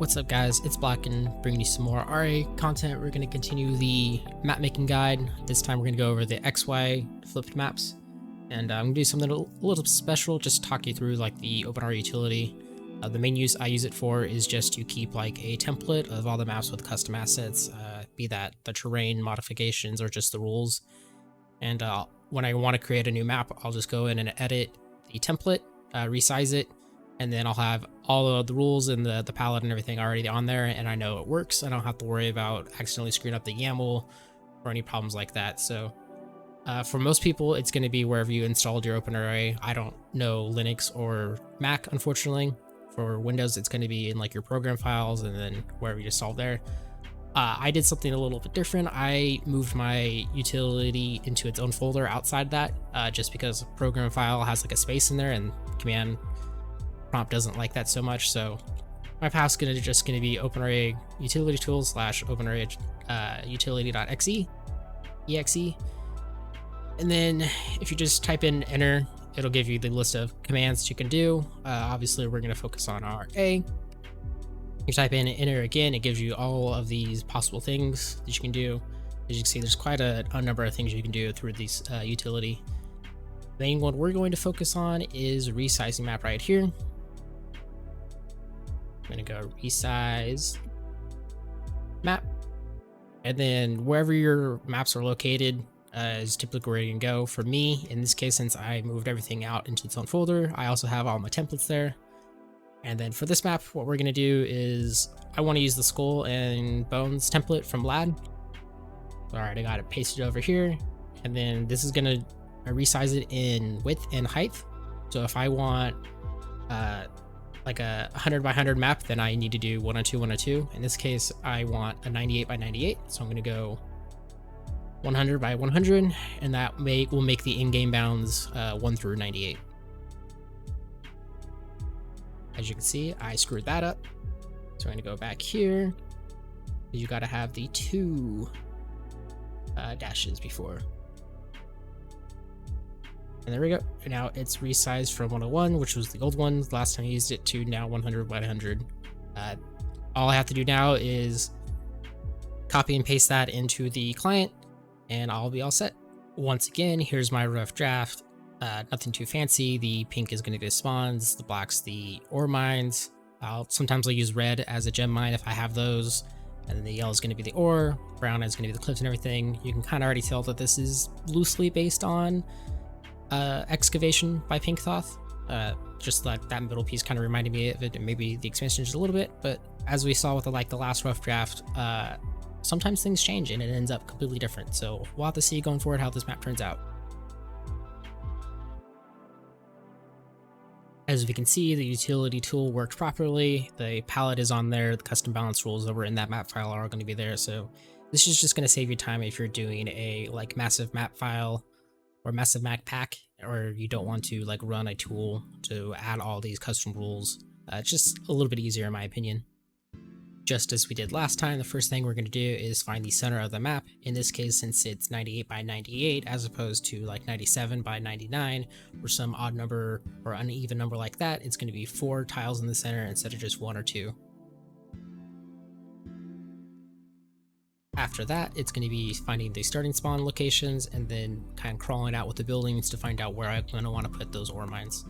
What's up guys, it's Black and bringing you some more RA content. We're going to continue the map making guide. This time we're going to go over the XY flipped maps, and I'm going to do something a little special, just talk you through like the OpenRA utility. The main use I use it for is just to keep like a template of all the maps with custom assets, be that the terrain modifications or just the rules. And when I want to create a new map, I'll just go in and edit the template, resize it, and then I'll have all of the rules and the palette and everything already on there, and I know it works. I don't have to worry about accidentally screwing up the YAML or any problems like that. So for most people, it's going to be wherever you installed your OpenRA. I don't know Linux or Mac, unfortunately. For Windows, it's going to be in like your program files and then wherever you installed there. I did something a little bit different. I moved my utility into its own folder outside that, just because program file has like a space in there and command prompt doesn't like that so much. So my path's just gonna be OpenRA utility tools / OpenRA utility.exe, and then if you just type in enter, it'll give you the list of commands you can do. Obviously we're gonna focus on RA. You type in enter again, it gives you all of these possible things that you can do. As you can see, there's quite a number of things you can do through this utility. The main one we're going to focus on is resizing map right here. I'm going to go resize map, and then wherever your maps are located is typically where you can go. For me, in this case, since I moved everything out into its own folder, I also have all my templates there. And then for this map, what we're going to do is I want to use the skull and bones template from LAD. All right, I got it pasted over here, and then this is going to resize it in width and height. So if I want like a 100 by 100 map, then I need to do 102 102. In this case, I want a 98 by 98, so I'm going to go 100 by 100, and that will make the in-game bounds 1 through 98. As you can see, I screwed that up, so I'm going to go back here. You got to have the 2 dashes before. And there we go. Now it's resized from 101, which was the old one last time I used it, to now 100 by 100. All I have to do now is copy and paste that into the client, and I'll be all set. Once again, here's my rough draft. Nothing too fancy. The pink is going to be the spawns, the black's the ore mines. Sometimes I'll use red as a gem mine if I have those, and then the yellow is going to be the ore, brown is going to be the cliffs and everything. You can kind of already tell that this is loosely based on excavation by Pink Thoth. Just like that middle piece kind of reminded me of it, and maybe the expansion just a little bit. But as we saw with the last rough draft, sometimes things change and it ends up completely different. So we'll have to see going forward how this map turns out. As we can see, the utility tool worked properly. The palette is on there. The custom balance rules that were in that map file are going to be there. So this is just going to save you time if you're doing a massive map file or massive map pack, or you don't want to run a tool to add all these custom rules. It's just a little bit easier in my opinion. Just as we did last time, the first thing we're going to do is find the center of the map. In this case, since it's 98 by 98 as opposed to 97 by 99 or some odd number or uneven number like that, it's going to be 4 tiles in the center instead of just 1 or 2. After that, it's going to be finding the starting spawn locations and then kind of crawling out with the buildings to find out where I'm going to want to put those ore mines.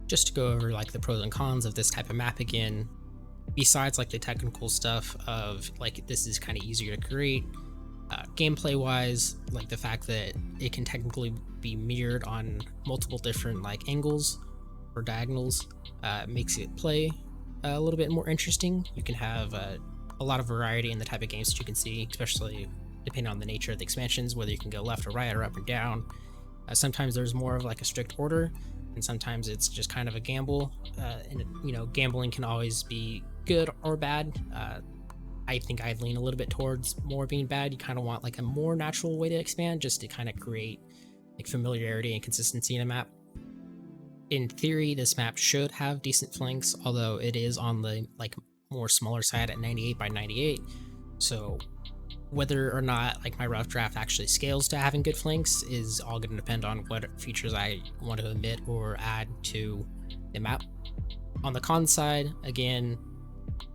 Just to go over the pros and cons of this type of map again, besides the technical stuff of this is kind of easier to create, gameplay wise, the fact that it can technically be mirrored on multiple different angles or diagonals makes it play a little bit more interesting. You can have a lot of variety in the type of games that you can see, especially depending on the nature of the expansions, whether you can go left or right or up and down. Sometimes there's more of a strict order, and sometimes it's just kind of a gamble, and gambling can always be good or bad. I think I'd lean a little bit towards more being bad. You kind of want a more natural way to expand, just to kind of create familiarity and consistency in a map. In theory, this map should have decent flanks, although it is on the more smaller side at 98 by 98. So whether or not my rough draft actually scales to having good flanks is all going to depend on what features I want to omit or add to the map. On the con side, again,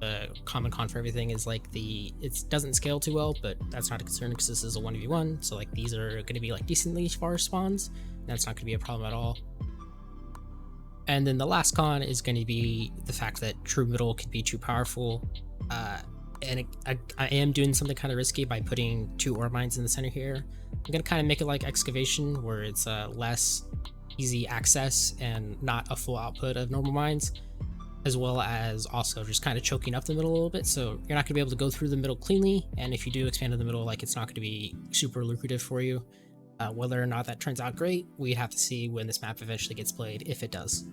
the common con for everything is like it doesn't scale too well, but that's not a concern because this is a 1v1, so like these are going to be like decently far spawns. That's not going to be a problem at all. And then the last con is going to be the fact that true middle can be too powerful. I am doing something kind of risky by putting 2 ore mines in the center here. I'm going to kind of make it like excavation, where it's less easy access and not a full output of normal mines, as well as also just kind of choking up the middle a little bit, so you're not going to be able to go through the middle cleanly, and if you do expand in the middle, like, it's not going to be super lucrative for you. Whether or not that turns out great, we have to see when this map eventually gets played, if it does.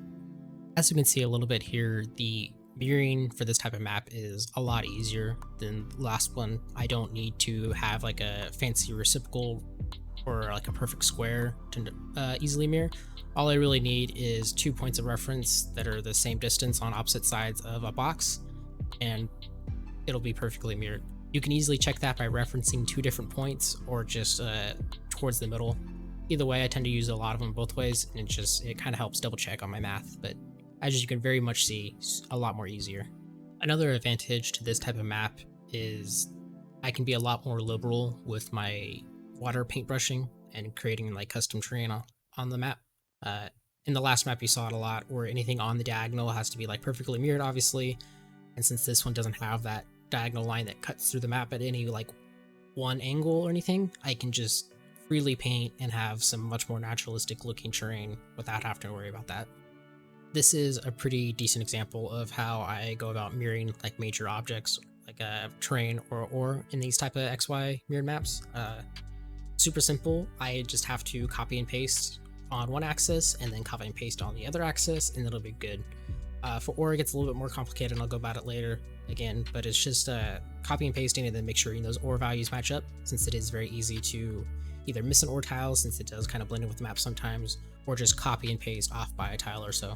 As you can see a little bit here, the mirroring for this type of map is a lot easier than the last one. I don't need to have like a fancy reciprocal or like a perfect square to easily mirror. All I really need is 2 points of reference that are the same distance on opposite sides of a box, and it'll be perfectly mirrored. You can easily check that by referencing 2 different points or just towards the middle. Either way, I tend to use a lot of them both ways, and it kind of helps double check on my math, but as you can very much see, a lot more easier. Another advantage to this type of map is I can be a lot more liberal with my water paintbrushing and creating like custom terrain on the map. In the last map you saw it a lot, where anything on the diagonal has to be like perfectly mirrored, obviously, and since this one doesn't have that diagonal line that cuts through the map at any like one angle or anything, I can just freely paint and have some much more naturalistic looking terrain without having to worry about that. This is a pretty decent example of how I go about mirroring like major objects like a terrain or ore in these type of XY mirrored maps. Super simple. I just have to copy and paste on one axis and then copy and paste on the other axis, and it'll be good. For ore, it gets a little bit more complicated, and I'll go about it later again, but it's just copy and pasting and then make sure those ore values match up, since it is very easy to either miss an ore tile, since it does kind of blend in with the map sometimes, or just copy and paste off by a tile or so.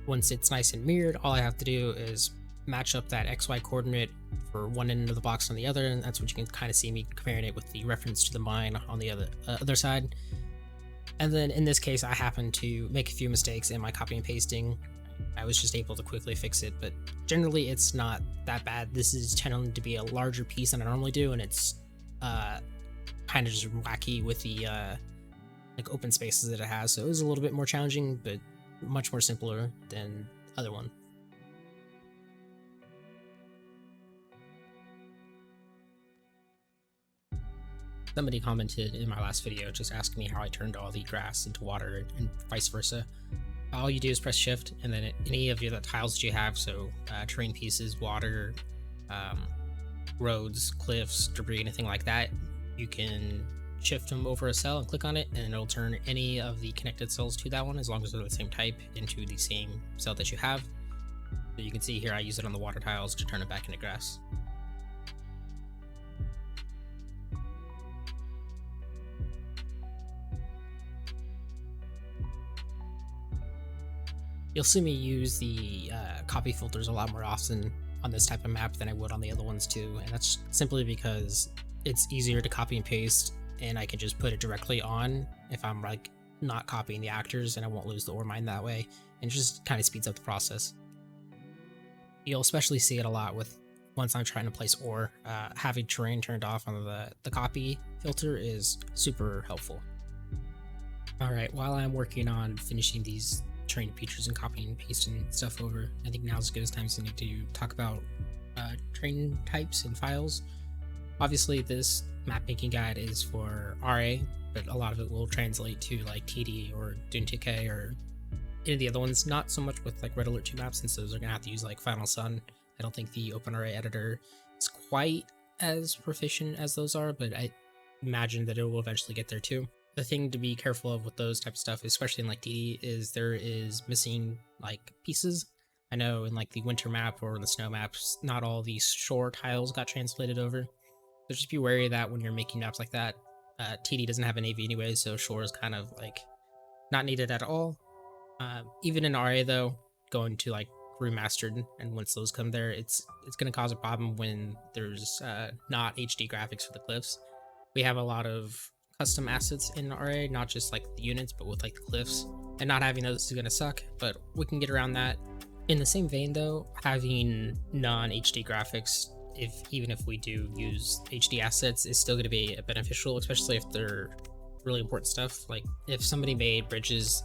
Once it's nice and mirrored, all I have to do is match up that XY coordinate for one end of the box on the other, and that's what you can kind of see me comparing it with the reference to the mine on the other side. And then in this case, I happened to make a few mistakes in my copy and pasting. I was just able to quickly fix it, but generally it's not that bad. This is tending to be a larger piece than I normally do, and it's kind of just wacky with the like open spaces that it has, so it was a little bit more challenging, but much more simpler than the other one. Somebody commented in my last video just asking me how I turned all the grass into water and vice versa. All you do is press shift, and then any of the tiles that you have, so terrain pieces, water, roads, cliffs, debris, anything like that, you can shift them over a cell and click on it, and it'll turn any of the connected cells to that one, as long as they're the same type, into the same cell that you have. So you can see here I use it on the water tiles to turn it back into grass. You'll see me use the copy filters a lot more often on this type of map than I would on the other ones too, and that's simply because it's easier to copy and paste, and I can just put it directly on if I'm like not copying the actors, and I won't lose the ore mine that way, and it just kind of speeds up the process. You'll especially see it a lot with once I'm trying to place ore, having terrain turned off on the copy filter is super helpful. Alright, while I'm working on finishing these terrain features and copying and pasting stuff over, I think now's as good as time as I need to talk about terrain types and files. Obviously this map making guide is for RA, but a lot of it will translate to like TD or Dune 2K or any of the other ones. Not so much with like Red Alert 2 maps, since those are gonna have to use like Final Sun. I don't think the OpenRA editor is quite as proficient as those are, but I imagine that it will eventually get there too. The thing to be careful of with those type of stuff, especially in like DD, is there is missing like pieces. I know in like the winter map or the snow maps, not all these shore tiles got translated over. So just be wary of that when you're making maps like that. TD doesn't have an AV anyway, so shore is kind of like not needed at all. Even in RA though, going to like remastered, and once those come there, it's going to cause a problem when there's not HD graphics for the cliffs. We have a lot of custom assets in RA, not just like the units, but with like the cliffs, and not having those is going to suck, but we can get around that. In the same vein though, having non-HD graphics, even if we do use HD assets, is still going to be beneficial, especially if they're really important stuff. Like if somebody made bridges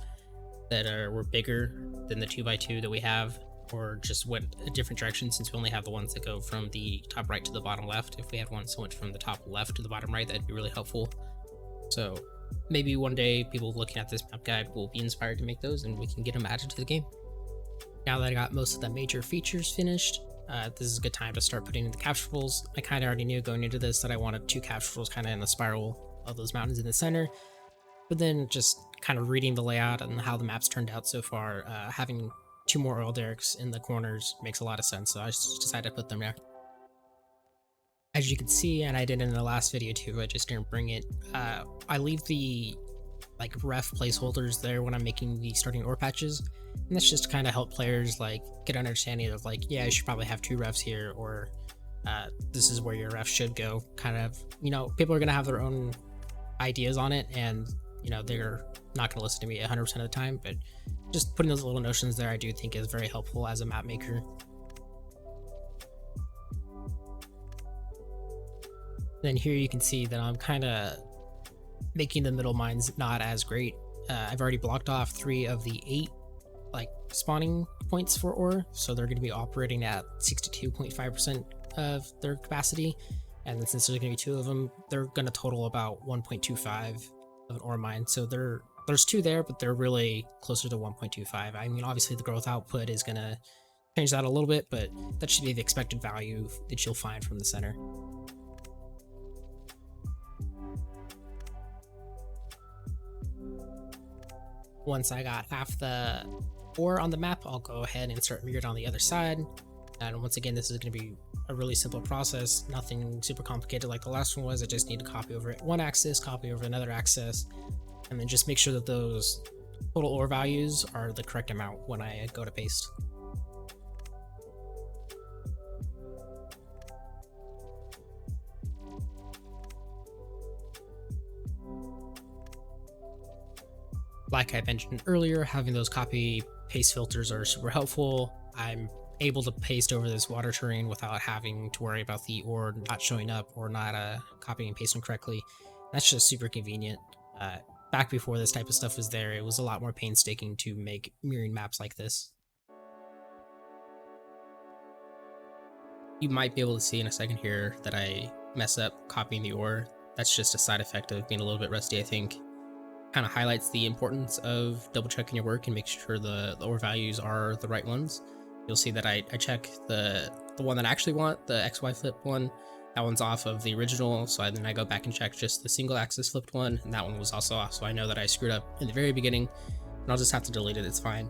that were bigger than the 2x2 that we have, or just went a different direction, since we only have the ones that go from the top right to the bottom left. If we had one so much from the top left to the bottom right, that'd be really helpful. So maybe one day people looking at this map guide will be inspired to make those and we can get them added to the game. Now that I got most of the major features finished, this is a good time to start putting in the capturables. I kind of already knew going into this that I wanted 2 capturables kind of in the spiral of those mountains in the center, but then just kind of reading the layout and how the map's turned out so far, having 2 more oil derricks in the corners makes a lot of sense, so I just decided to put them there. As you can see, and I did in the last video too, I just didn't bring it, I leave the like ref placeholders there when I'm making the starting ore patches, and that's just to kind of help players like get an understanding of like, yeah, you should probably have 2 refs here, or this is where your ref should go. Kind of, you know, people are gonna have their own ideas on it, and you know, they're not gonna listen to me 100% of the time, but just putting those little notions there I do think is very helpful as a map maker. Then here you can see that I'm kind of making the middle mines not as great. I've already blocked off 3 of the 8 like spawning points for ore, so they're going to be operating at 62.5% of their capacity, and then since there's going to be 2 of them, they're going to total about 1.25 of an ore mine. So there's 2 there, but they're really closer to 1.25. I mean, obviously the growth output is going to change that a little bit, but that should be the expected value that you'll find from the center. Once I got half the ore on the map, I'll go ahead and start mirrored on the other side. And once again, this is going to be a really simple process, nothing super complicated like the last one was. I just need to copy over one axis, copy over another axis, and then just make sure that those total ore values are the correct amount when I go to paste. Like I mentioned earlier, having those copy paste filters are super helpful. I'm able to paste over this water terrain without having to worry about the ore not showing up or not copying and pasting correctly. That's just super convenient. Back before this type of stuff was there, it was a lot more painstaking to make mirroring maps like this. You might be able to see in a second here that I mess up copying the ore. That's just a side effect of being a little bit rusty, I think. Kind of highlights the importance of double checking your work and make sure the ore values are the right ones. You'll see that I check the one that I actually want, the XY flip one. That one's off of the original, so then I go back and check just the single axis flipped one, and that one was also off, so I know that I screwed up in the very beginning, and I'll just have to delete it, it's fine.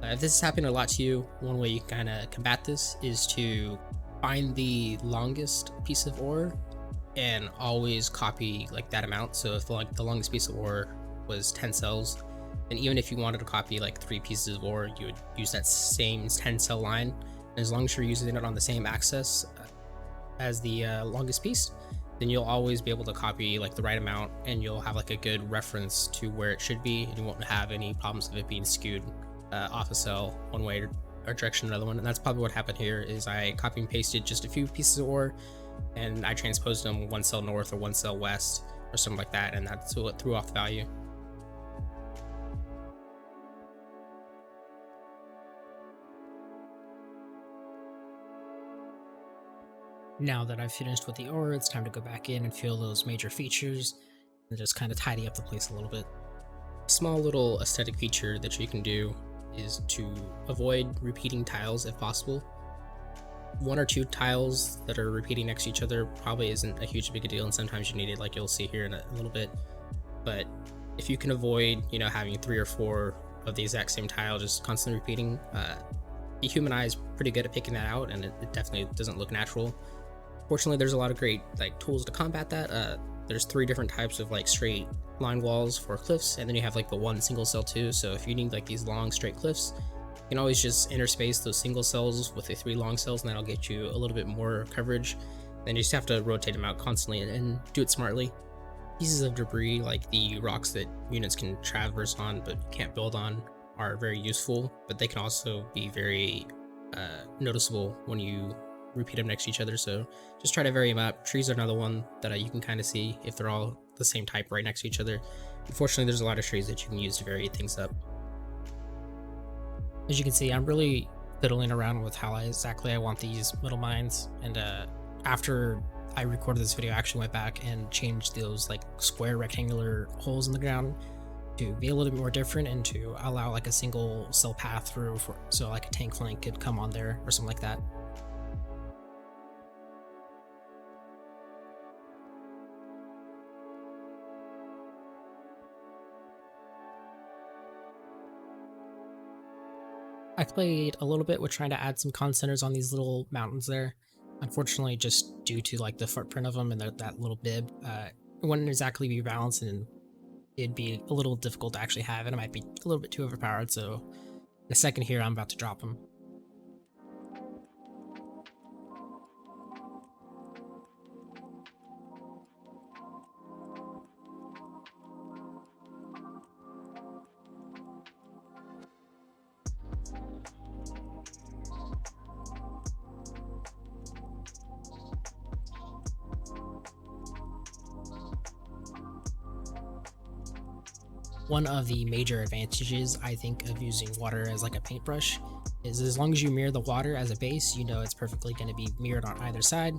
If this is happening a lot to you, one way you can kind of combat this is to find the longest piece of ore and always copy like that amount. So if the longest piece of ore was 10 cells, and even if you wanted to copy like 3 pieces of ore, you would use that same 10 cell line, and as long as you're using it on the same axis as the longest piece, then you'll always be able to copy like the right amount, and you'll have like a good reference to where it should be, and you won't have any problems of it being skewed off a cell one way or direction another one. And that's probably what happened here, is I copy and pasted just a few pieces of ore and I transposed them 1 cell north or 1 cell west or something like that, and that's what threw off the value. Now that I've finished with the ore, it's time to go back in and fill those major features and just kind of tidy up the place a little bit. A small little aesthetic feature that you can do is to avoid repeating tiles if possible. 1 or 2 tiles that are repeating next to each other probably isn't a huge big a deal, and sometimes you need it, like you'll see here in a little bit. But if you can avoid, you know, having 3 or 4 of the exact same tile just constantly repeating, the human eye is pretty good at picking that out, and it definitely doesn't look natural. Fortunately, there's a lot of great like tools to combat that. There's 3 different types of like straight line walls for cliffs, and then you have like the 1 single cell too. So if you need like these long straight cliffs, you can always just interspace those single cells with the 3 long cells, and that'll get you a little bit more coverage. Then you just have to rotate them out constantly and do it smartly. Pieces of debris like the rocks that units can traverse on but can't build on are very useful, but they can also be very noticeable when you repeat them next to each other. So just try to vary them up. Trees are another one that you can kind of see if they're all the same type right next to each other. Unfortunately, there's a lot of trees that you can use to vary things up. As you can see, I'm really fiddling around with how exactly I want these middle mines, and after I recorded this video, I actually went back and changed those like square rectangular holes in the ground to be a little bit more different and to allow like a single cell path through, for so like a tank flank could come on there or something like that. I played a little bit with trying to add some concenters on these little mountains there. Unfortunately, just due to like the footprint of them and that little bib, it wouldn't exactly be balanced, and it'd be a little difficult to actually have, and it might be a little bit too overpowered. So in a second here, I'm about to drop them. One of the major advantages, I think, of using water as like a paintbrush is as long as you mirror the water as a base, you know it's perfectly going to be mirrored on either side.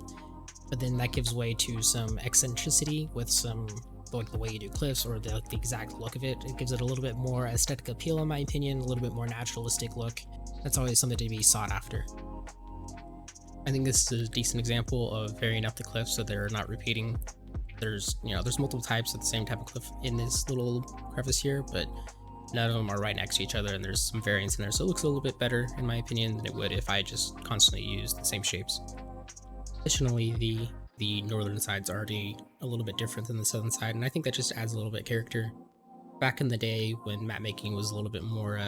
But then that gives way to some eccentricity with some, like the way you do cliffs or the exact look of it. It gives it a little bit more aesthetic appeal, in my opinion, a little bit more naturalistic look. That's always something to be sought after. I think this is a decent example of varying up the cliff so they're not repeating. There's multiple types of the same type of cliff in this little crevice here, but none of them are right next to each other, and there's some variance in there, so it looks a little bit better in my opinion than it would if I just constantly used the same shapes. Additionally, the northern side's already a little bit different than the southern side, and I think that just adds a little bit of character. Back in the day when map making was a little bit more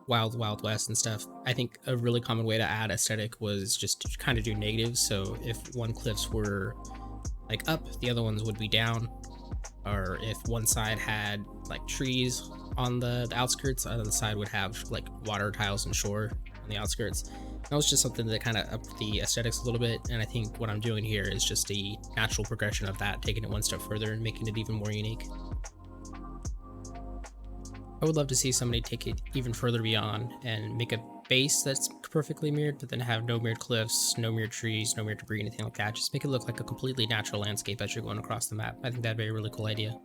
wild west and stuff, I think a really common way to add aesthetic was just to kind of do negatives. So if one cliffs were like up, the other ones would be down, or if one side had like trees on the outskirts, the other side would have like water tiles and shore on the outskirts. That was just something that kind of upped the aesthetics a little bit, and I think what I'm doing here is just a natural progression of that, taking it one step further and making it even more unique. I would love to see somebody take it even further beyond and make a base that's perfectly mirrored, but then have no mirrored cliffs, no mirrored trees, no mirrored debris, anything like that. Just make it look like a completely natural landscape as you're going across the map. I think that'd be a really cool idea.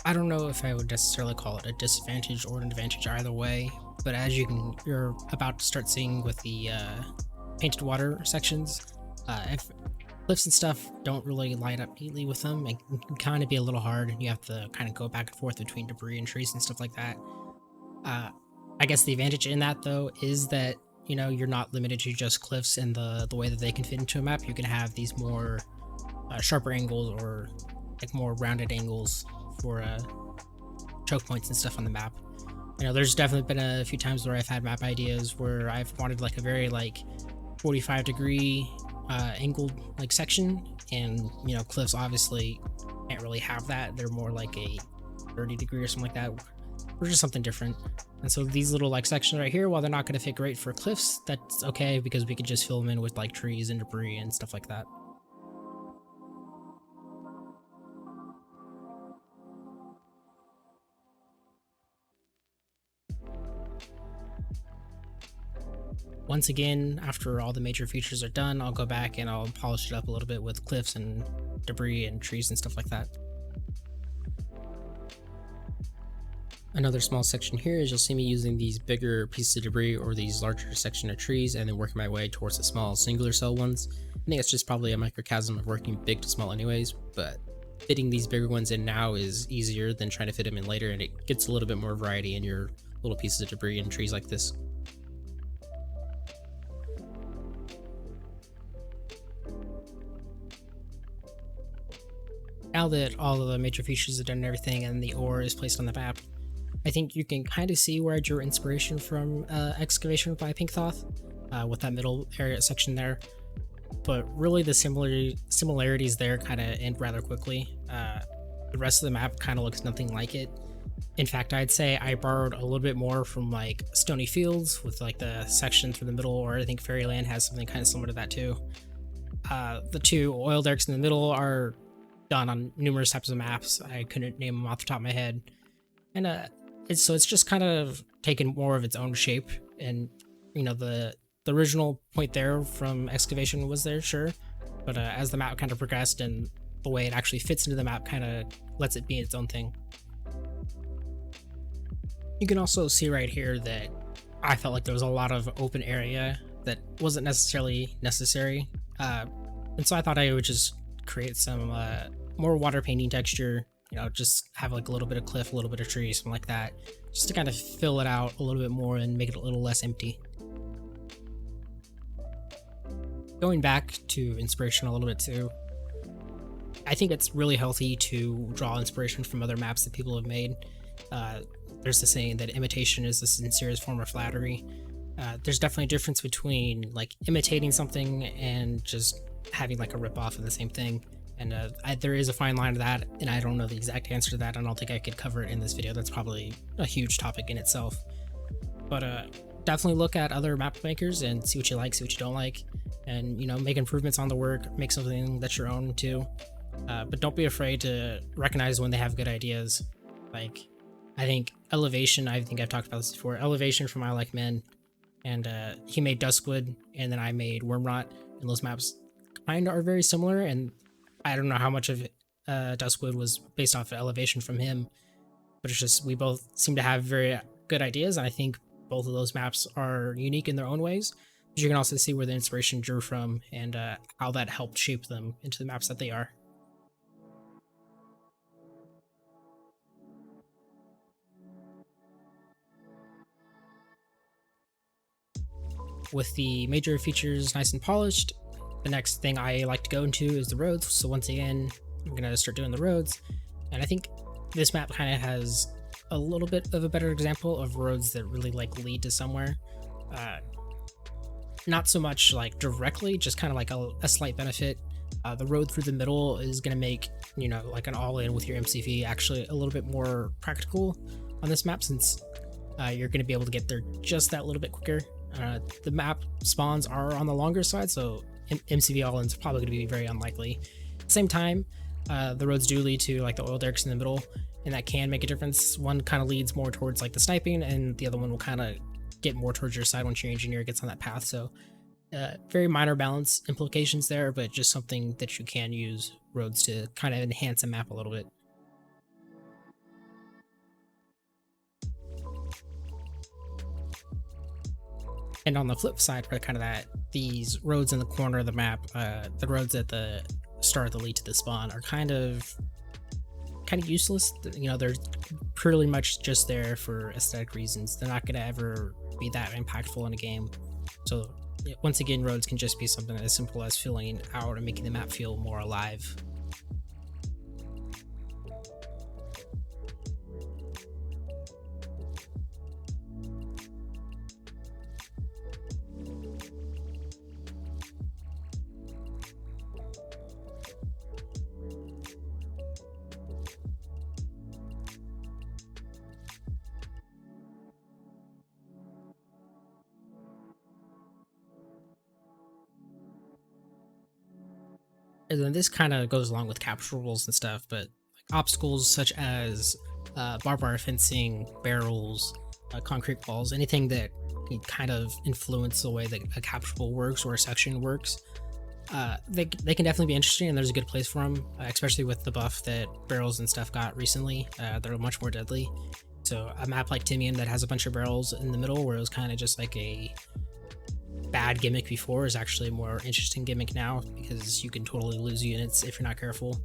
I don't know if I would necessarily call it a disadvantage or an advantage either way, but as you're about to start seeing with the painted water sections, if cliffs and stuff don't really line up neatly with them, it can kind of be a little hard, and you have to kind of go back and forth between debris and trees and stuff like that. I guess the advantage in that though is that you're not limited to just cliffs and the way that they can fit into a map. You can have these more sharper angles or like more rounded angles for choke points and stuff on the map. There's definitely been a few times where I've had map ideas where I've wanted like a very like 45-degree angled like section, and cliffs obviously can't really have that. They're more like a 30-degree or something like that, or just something different. And so these little like sections right here, while they're not going to fit great for cliffs, that's okay because we could just fill them in with like trees and debris and stuff like that. Once again, after all the major features are done, I'll go back and I'll polish it up a little bit with cliffs and debris and trees and stuff like that. Another small section here is you'll see me using these bigger pieces of debris or these larger section of trees and then working my way towards the small singular cell ones. I think it's just probably a microcosm of working big to small anyways, but fitting these bigger ones in now is easier than trying to fit them in later, and it gets a little bit more variety in your little pieces of debris and trees like this. Now that all of the major features are done and everything and the ore is placed on the map, I think you can kind of see where I drew inspiration from Excavation by Pink Thoth with that middle area section there. But really the similarities there kind of end rather quickly. the rest of the map kind of looks nothing like it. In fact, I'd say I borrowed a little bit more from like Stony Fields with like the section through the middle, or I think Fairyland has something kind of similar to that too. The two oil derricks in the middle are done on numerous types of maps. I couldn't name them off the top of my head, and it's just kind of taken more of its own shape. And the original point there from excavation was there, sure, but as the map kind of progressed and the way it actually fits into the map kind of lets it be its own thing. You can also see right here that I felt like there was a lot of open area that wasn't necessarily necessary. And so I thought I would just create some more water painting texture, just have like a little bit of cliff, a little bit of tree, something like that, just to kind of fill it out a little bit more and make it a little less empty. Going back to inspiration a little bit too, I think it's really healthy to draw inspiration from other maps that people have made. There's the saying that imitation is the sincerest form of flattery. There's definitely a difference between like imitating something and just having like a rip-off of the same thing. And there is a fine line to that, and I don't know the exact answer to that. I don't think I could cover it in this video. That's probably a huge topic in itself. But definitely look at other map makers and see what you like, see what you don't like, and make improvements on the work, make something that's your own too. But don't be afraid to recognize when they have good ideas. Like, I think Elevation, I think I've talked about this before, Elevation from I Like Men, and he made Duskwood, and then I made Wormrot, and those maps kind of are very similar, and I don't know how much of Duskwood was based off of Elevation from him, but it's just we both seem to have very good ideas, and I think both of those maps are unique in their own ways, but you can also see where the inspiration drew from and how that helped shape them into the maps that they are. With the major features nice and polished, the next thing I like to go into is the roads. So once again, I'm gonna start doing the roads, and I think this map kind of has a little bit of a better example of roads that really like lead to somewhere. Not so much like directly, just kind of like a slight benefit. The road through the middle is gonna make like an all-in with your MCV actually a little bit more practical on this map, since you're gonna be able to get there just that little bit quicker. The map spawns are on the longer side, so MCV all-ins are probably going to be very unlikely. At the same time, the roads do lead to like the oil derricks in the middle, and that can make a difference. One kind of leads more towards like the sniping, and the other one will kind of get more towards your side once your engineer gets on that path. So very minor balance implications there, but just something that you can use roads to kind of enhance a map a little bit. And on the flip side, for kind of that, these roads in the corner of the map, the roads at the start that lead to the spawn are kind of useless. They're pretty much just there for aesthetic reasons. They're not going to ever be that impactful in a game. So once again, roads can just be something as simple as filling out and making the map feel more alive. And then this kind of goes along with capture rules and stuff, but like obstacles such as barbed wire fencing, barrels, concrete walls, anything that can kind of influence the way that a capturable works or a section works, they can definitely be interesting, and there's a good place for them, especially with the buff that barrels and stuff got recently. They're much more deadly. So a map like Timian that has a bunch of barrels in the middle, where it was kind of just like a bad gimmick before, is actually a more interesting gimmick now, because you can totally lose units if you're not careful.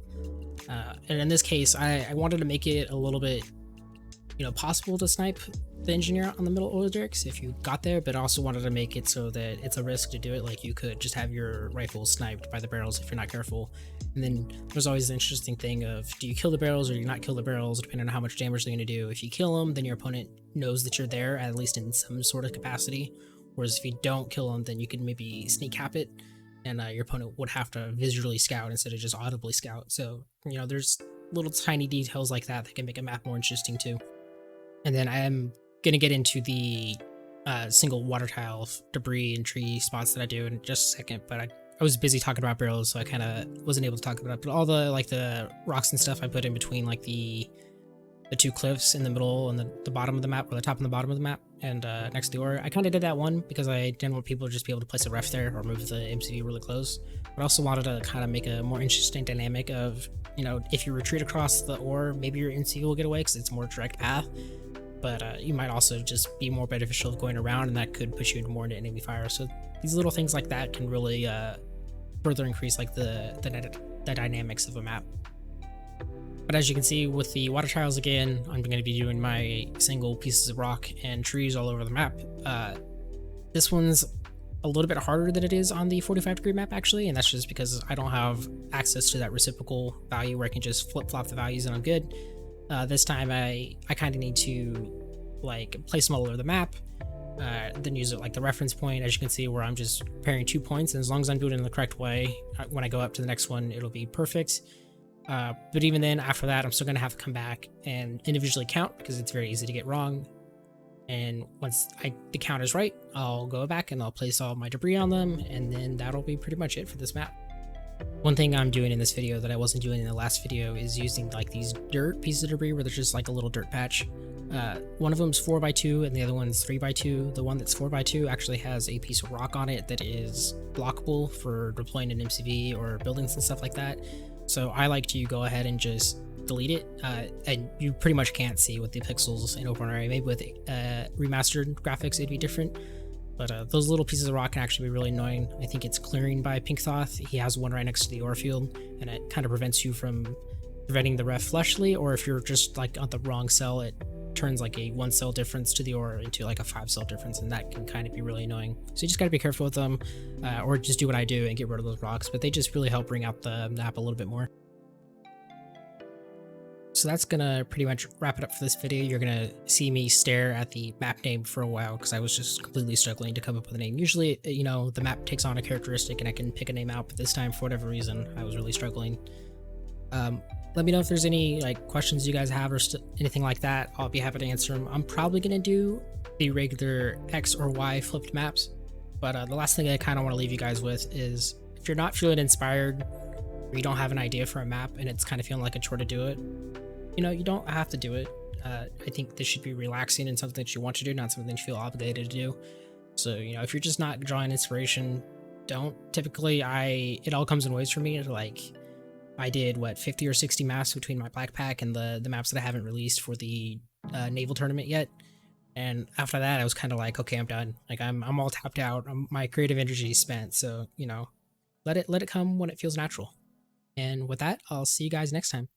And in this case, I wanted to make it a little bit possible to snipe the engineer on the middle oil derricks if you got there, but also wanted to make it so that it's a risk to do it. Like, you could just have your rifle sniped by the barrels if you're not careful. And then there's always the interesting thing of, do you kill the barrels or do you not kill the barrels, depending on how much damage they're going to do. If you kill them, then your opponent knows that you're there, at least in some sort of capacity. Whereas if you don't kill them, then you can maybe sneak cap it, and your opponent would have to visually scout instead of just audibly scout. So there's little tiny details like that that can make a map more interesting too. And then I am gonna get into the single water tile debris and tree spots that I do in just a second, but I was busy talking about barrels, so I kind of wasn't able to talk about it. But all the like the rocks and stuff I put in between like the two cliffs in the middle and the bottom of the map, or the top and the bottom of the map, and next to the ORA. I kind of did that one because I didn't want people to just be able to place a ref there or move the MCV really close. But I also wanted to kind of make a more interesting dynamic of, you know, if you retreat across the ORA, maybe your MCV will get away because it's a more direct path. But you might also just be more beneficial of going around, and that could put you more into enemy fire. So these little things like that can really further increase like the dynamics of a map. But as you can see with the water tiles again, I'm going to be doing my single pieces of rock and trees all over the map. This one's a little bit harder than it is on the 45-degree map actually, and that's just because I don't have access to that reciprocal value where I can just flip-flop the values and I'm good. This time I kind of need to like place them all over the map, then use it like the reference point, as you can see, where I'm just pairing 2 points, and as long as I'm doing it in the correct way, when I go up to the next one, it'll be perfect. But even then, after that, I'm still going to have to come back and individually count because it's very easy to get wrong. And once the count is right, I'll go back and I'll place all my debris on them, and then that'll be pretty much it for this map. One thing I'm doing in this video that I wasn't doing in the last video is using like these dirt pieces of debris where there's just like a little dirt patch. One of them's 4x2 and the other one's 3x2. The one that's 4x2 actually has a piece of rock on it that is blockable for deploying an MCV or buildings and stuff like that. So I like to go ahead and just delete it, and you pretty much can't see with the pixels in OpenRA. Maybe with remastered graphics it'd be different, but those little pieces of rock can actually be really annoying. I think it's clearing by Pink Thoth. He has one right next to the ORA field, and it kind of prevents you from preventing the ref fleshly, or if you're just like on the wrong cell, it turns like a 1 cell difference to the ORA into like a 5 cell difference, and that can kind of be really annoying. So you just got to be careful with them, or just do what I do and get rid of those rocks, but they just really help bring out the map a little bit more. So that's gonna pretty much wrap it up for this video. You're gonna see me stare at the map name for a while because I was just completely struggling to come up with a name. Usually, you know, the map takes on a characteristic and I can pick a name out, but this time, for whatever reason, I was really struggling. Let me know if there's any like questions you guys have or anything like that. I'll be happy to answer them. I'm probably gonna do the regular X or Y flipped maps, but the last thing I kind of want to leave you guys with is, if you're not feeling inspired or you don't have an idea for a map and it's kind of feeling like a chore to do it, you know, you don't have to do it. I think this should be relaxing and something that you want to do, not something that you feel obligated to do. So, you know, if you're just not drawing inspiration, don't. Typically, it all comes in waves for me. Like, I did, what, 50 or 60 maps between my backpack and the maps that I haven't released for the naval tournament yet. And after that, I was kind of like, okay, I'm done. Like, I'm all tapped out. My creative energy is spent. So, you know, let it come when it feels natural. And with that, I'll see you guys next time.